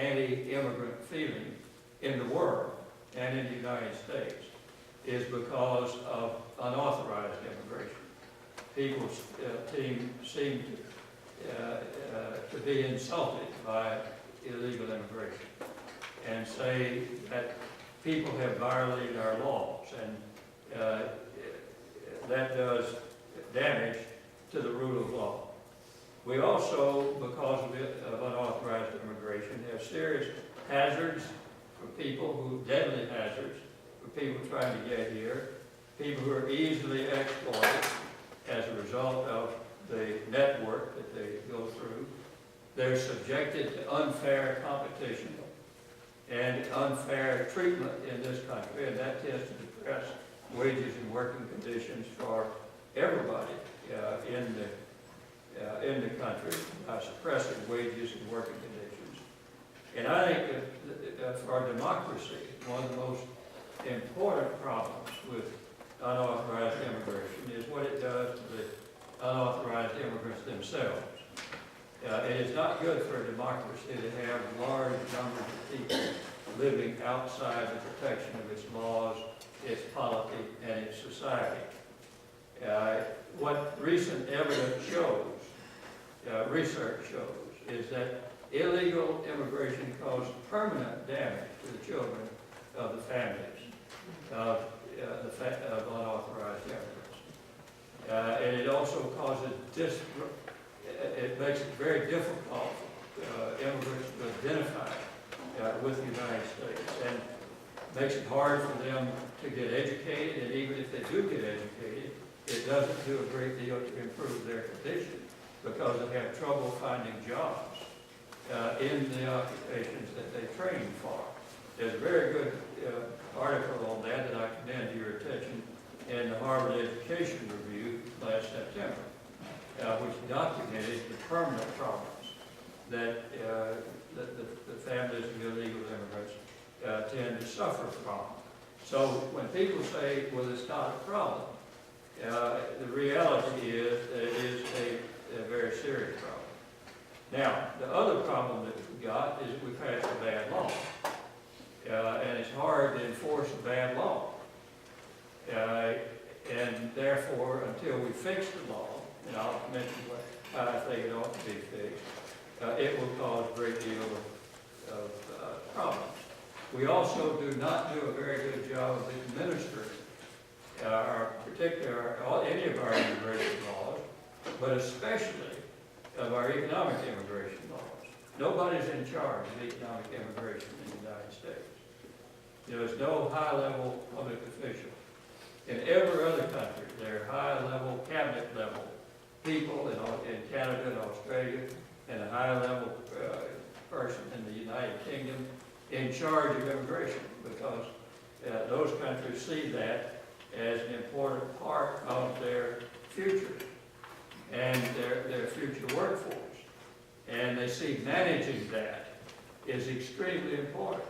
anti-immigrant feeling in the world and in the United States is because of unauthorized immigration. People seem to be insulted by illegal immigration and say that people have violated our laws, and that does damage to the rule of law. We also, because of unauthorized immigration, have serious hazards for people deadly hazards for people trying to get here, people who are easily exploited as a result of the network that they go through. They're subjected to unfair competition and unfair treatment in this country, and that tends to depress wages and working conditions for everybody in the country by suppressing wages and working conditions. And I think that for our democracy, one of the most important problems with unauthorized immigration is what it does to the unauthorized immigrants themselves. It is not good for a democracy to have large numbers of people living outside the protection of its laws, its polity, and its society. What recent evidence shows, research shows, is that illegal immigration causes permanent damage to the children of the families of unauthorized immigrants. And it also causes it makes it very difficult for immigrants to identify with the United States, and makes it hard for them to get educated, and even if they do get educated, it doesn't do a great deal to improve their condition because they have trouble finding jobs in the occupations that they train for. There's a very good article on that I commend to your attention in the Harvard Education Review last September, which documented the permanent problems that the families of illegal immigrants tend to suffer from. So when people say, well, it's not a problem, the reality is that it is a very serious problem. Now, the other problem that we've got is that we passed a bad law. And it's hard to enforce a bad law. And therefore, until we fix the law, and I'll mention how I think it ought to be fixed, it will cause a great deal of problems. We also do not do a very good job of administering any of our immigration laws, but especially of our economic immigration laws. Nobody's in charge of economic immigration in the United States. There's no high-level public official. In every other country, there are high-level, cabinet-level people in Canada and Australia, and a high-level person in the United Kingdom in charge of immigration, because those countries see that as an important part of their future and their future workforce. And they see managing that is extremely important.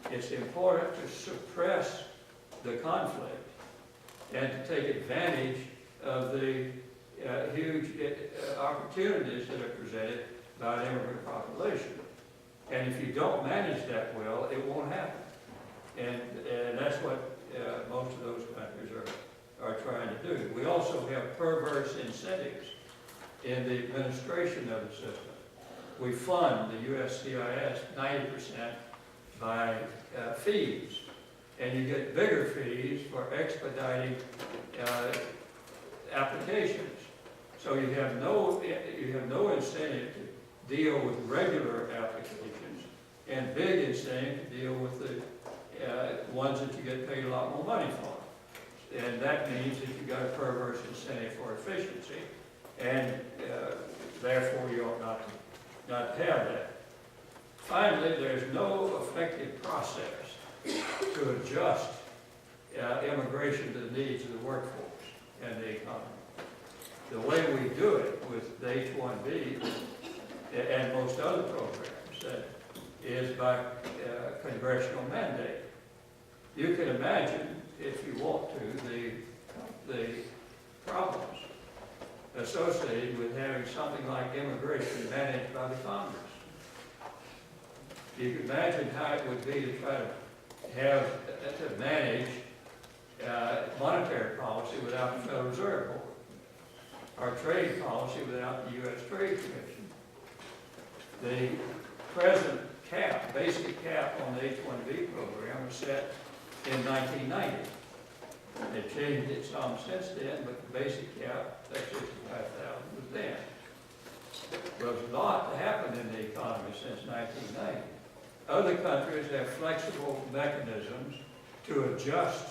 It's important to suppress the conflict and to take advantage of the huge opportunities that are presented by an immigrant population. And if you don't manage that well, it won't happen. And that's what most of those countries are trying to do. We also have perverse incentives in the administration of the system. We fund the USCIS 90% by fees, and you get bigger fees for expediting applications. So you have no incentive to deal with regular applications, and big incentive to deal with the ones that you get paid a lot more money for. And that means that you've got a perverse incentive for efficiency, and therefore you ought not to have that. Finally, there's no effective process to adjust immigration to the needs of the workforce and the economy. The way we do it with the H-1B and most other programs is by congressional mandate. You can imagine, if you want to, the problems associated with having something like immigration managed by the Congress. You can imagine how it would be to try to manage monetary policy without the Federal Reserve Board, or trade policy without the U.S. Trade Commission. The present cap, basic cap on the H-1B program was set in 1990. They've changed it some since then, but the basic cap, that 65,000, was then. There was a lot that happened in the economy since 1990. Other countries have flexible mechanisms to adjust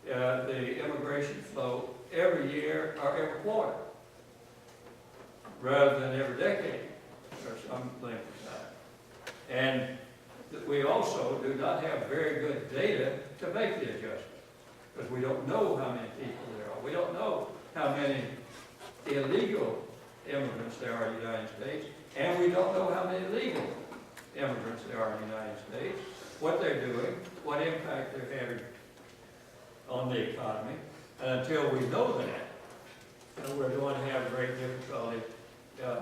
the immigration flow every year or every quarter, rather than every decade or some length of time. And we also do not have very good data to make the adjustment, because we don't know how many people there are. We don't know how many illegal immigrants there are in the United States, and we don't know how many legal immigrants there are in the United States, what they're doing, what impact they're having on the economy. And until we know that, we're going to have great difficulty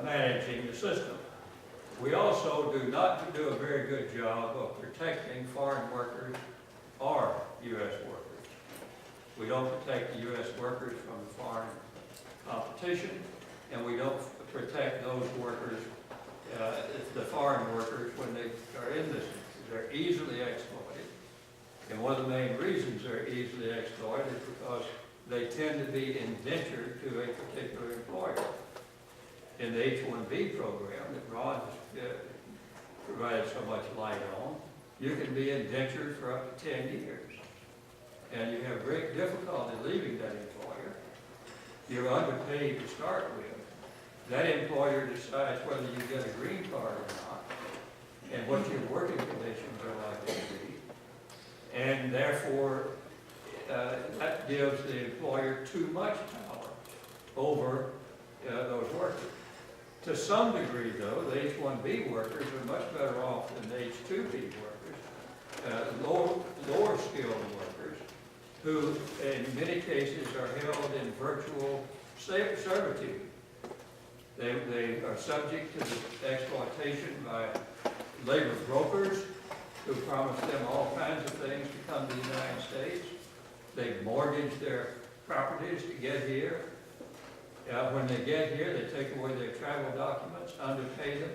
managing the system. We also do not do a very good job of protecting foreign workers or U.S. workers. We don't protect the U.S. workers from foreign competition, and we don't protect those workers, the foreign workers, when they are in this. They're easily exploited. And one of the main reasons they're easily exploited is because they tend to be indentured to a particular employer. In the H-1B program that Ron provided so much light on, you can be indentured for up to 10 years. And you have great difficulty leaving that employer. You're underpaid to start with. That employer decides whether you get a green card or not, and what your working conditions are likely to be. And therefore, that gives the employer too much power over those workers. To some degree, though, the H-1B workers are much better off than the H-2B workers, lower skilled workers, who in many cases are held in virtual servitude. They are subject to the exploitation by labor brokers who promise them all kinds of things to come to the United States. They mortgage their properties to get here. When they get here, they take away their travel documents, underpay them,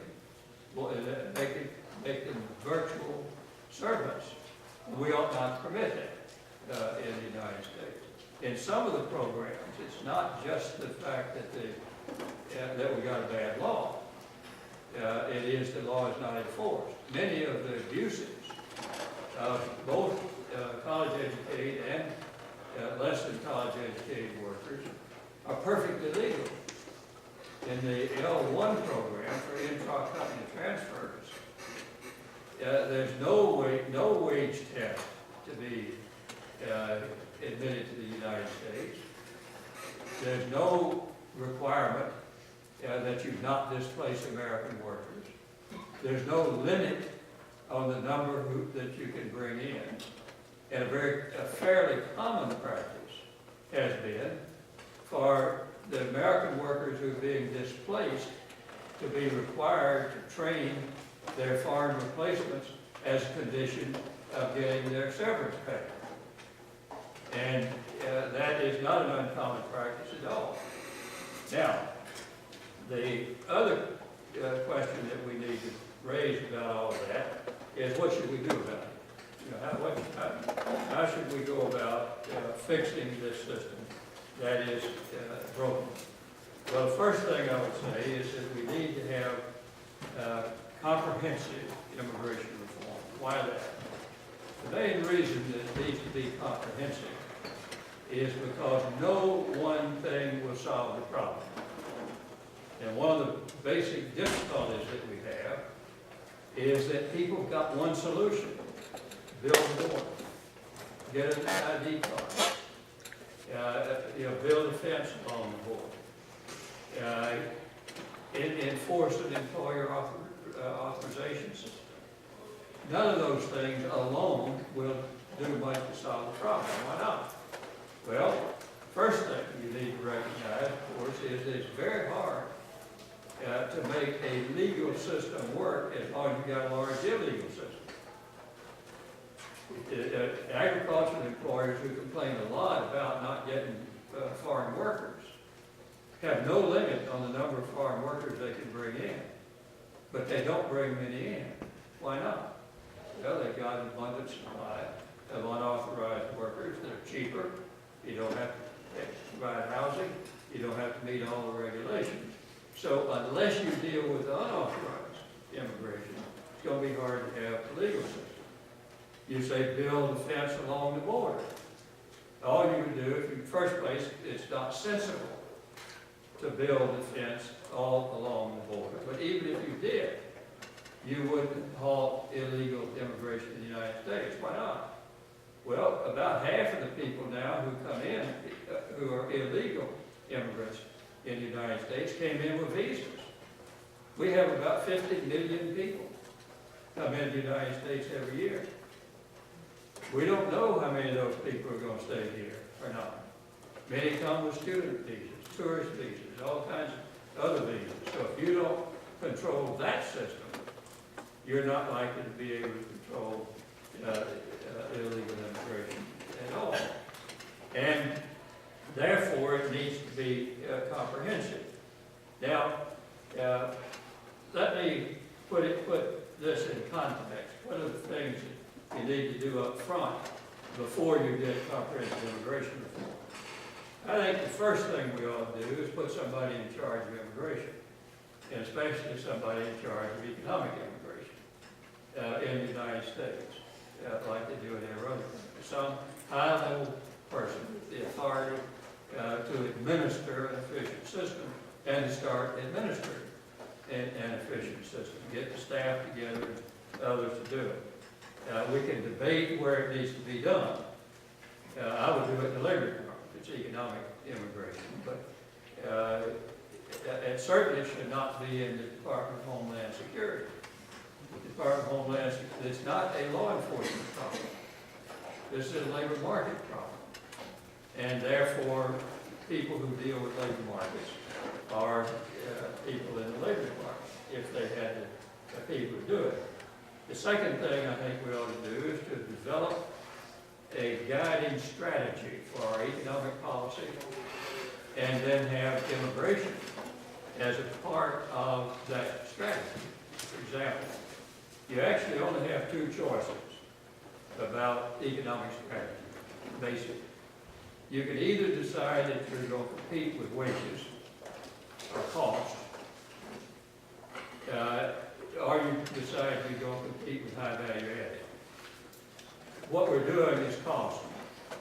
make them virtual servants. We ought not permit that in the United States. In some of the programs, it's not just the fact that we got a bad law. It is the law is not enforced. Many of the abuses of both college-educated and less than college-educated workers are perfectly legal. In the L1 program for intra-company transfers, there's no wage test to be admitted to the United States. There's no requirement that you not displace American workers. There's no limit on the number that you can bring in. And a fairly common practice has been for the American workers who are being displaced to be required to train their foreign replacements as a condition of getting their severance pay. And that is not an uncommon practice at all. Now, the other question that we need to raise about all of that is, what should we do about it? You know, how should we go about fixing this system that is broken? Well, the first thing I would say is that we need to have comprehensive immigration reform. Why that? The main reason that it needs to be comprehensive is because no one thing will solve the problem. And one of the basic difficulties that we have is that people have got one solution: build a wall, get an ID card, build a fence along the border, enforce an employer authorization system. None of those things alone will do much to solve the problem. Why not? Well, first thing you need to recognize, of course, is it's very hard to make a legal system work as long as you got a large illegal system. Agricultural employers who complain a lot about not getting foreign workers have no limit on the number of foreign workers they can bring in, but they don't bring many in. Why not? Well, they've got an abundant supply of unauthorized workers that are cheaper. You don't have to provide housing. You don't have to meet all the regulations. So unless you deal with unauthorized immigration, it's going to be hard to have a legal system. You say build a fence along the border. All you would do, if in the first place, it's not sensible to build a fence all along the border. But even if you did, you wouldn't halt illegal immigration in the United States. Why not? Well, about half of the people now who come in, who are illegal immigrants in the United States, came in with visas. We have about 50 million people come into the United States every year. We don't know how many of those people are going to stay here or not. Many come with student visas, tourist visas, all kinds of other visas. So if you don't control that system, you're not likely to be able to control illegal immigration at all. And therefore, it needs to be comprehensive. Now, let me put this in context. What are the things that you need to do up front before you get comprehensive immigration reform? I think the first thing we ought to do is put somebody in charge of immigration, and especially somebody in charge of economic immigration in the United States, like they do in every other country. Some high-level person with the authority to administer an efficient system and to start administering an efficient system. Get the staff together and others to do it. We can debate where it needs to be done. I would do it in the Labor Department. It's economic immigration, but it certainly should not be in the Department of Homeland Security. The Department of Homeland Security, it's not a law enforcement problem. This is a labor market problem. And therefore, people who deal with labor markets are people in the Labor Department, if they had the people to do it. The second thing I think we ought to do is to develop a guiding strategy for our economic policy, and then have immigration as a part of that strategy. For example, you actually only have two choices about economic strategy, basically. You can either decide that you're going to compete with wages or cost, or you decide you're going to compete with high value added. What we're doing is cost.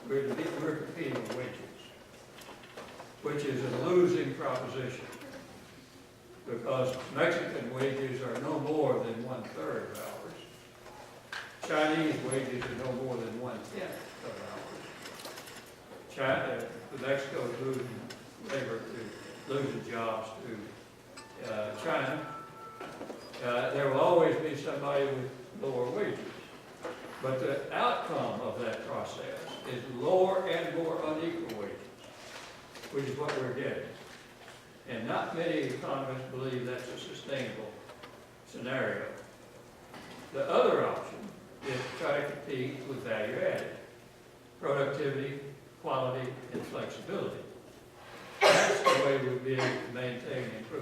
We're competing with wages, which is a losing proposition, because Mexican wages are no more than 1/3 of ours. Chinese wages are no more than 1/10 of ours. Mexico is losing labor to losing jobs to China. There will always be somebody with lower wages. But the outcome of that process is lower and more unequal wages, which is what we're getting. And not many economists believe that's a sustainable scenario. The other option is to try to compete with value added, productivity, quality, and flexibility. That's the way we'll be able to maintain and improve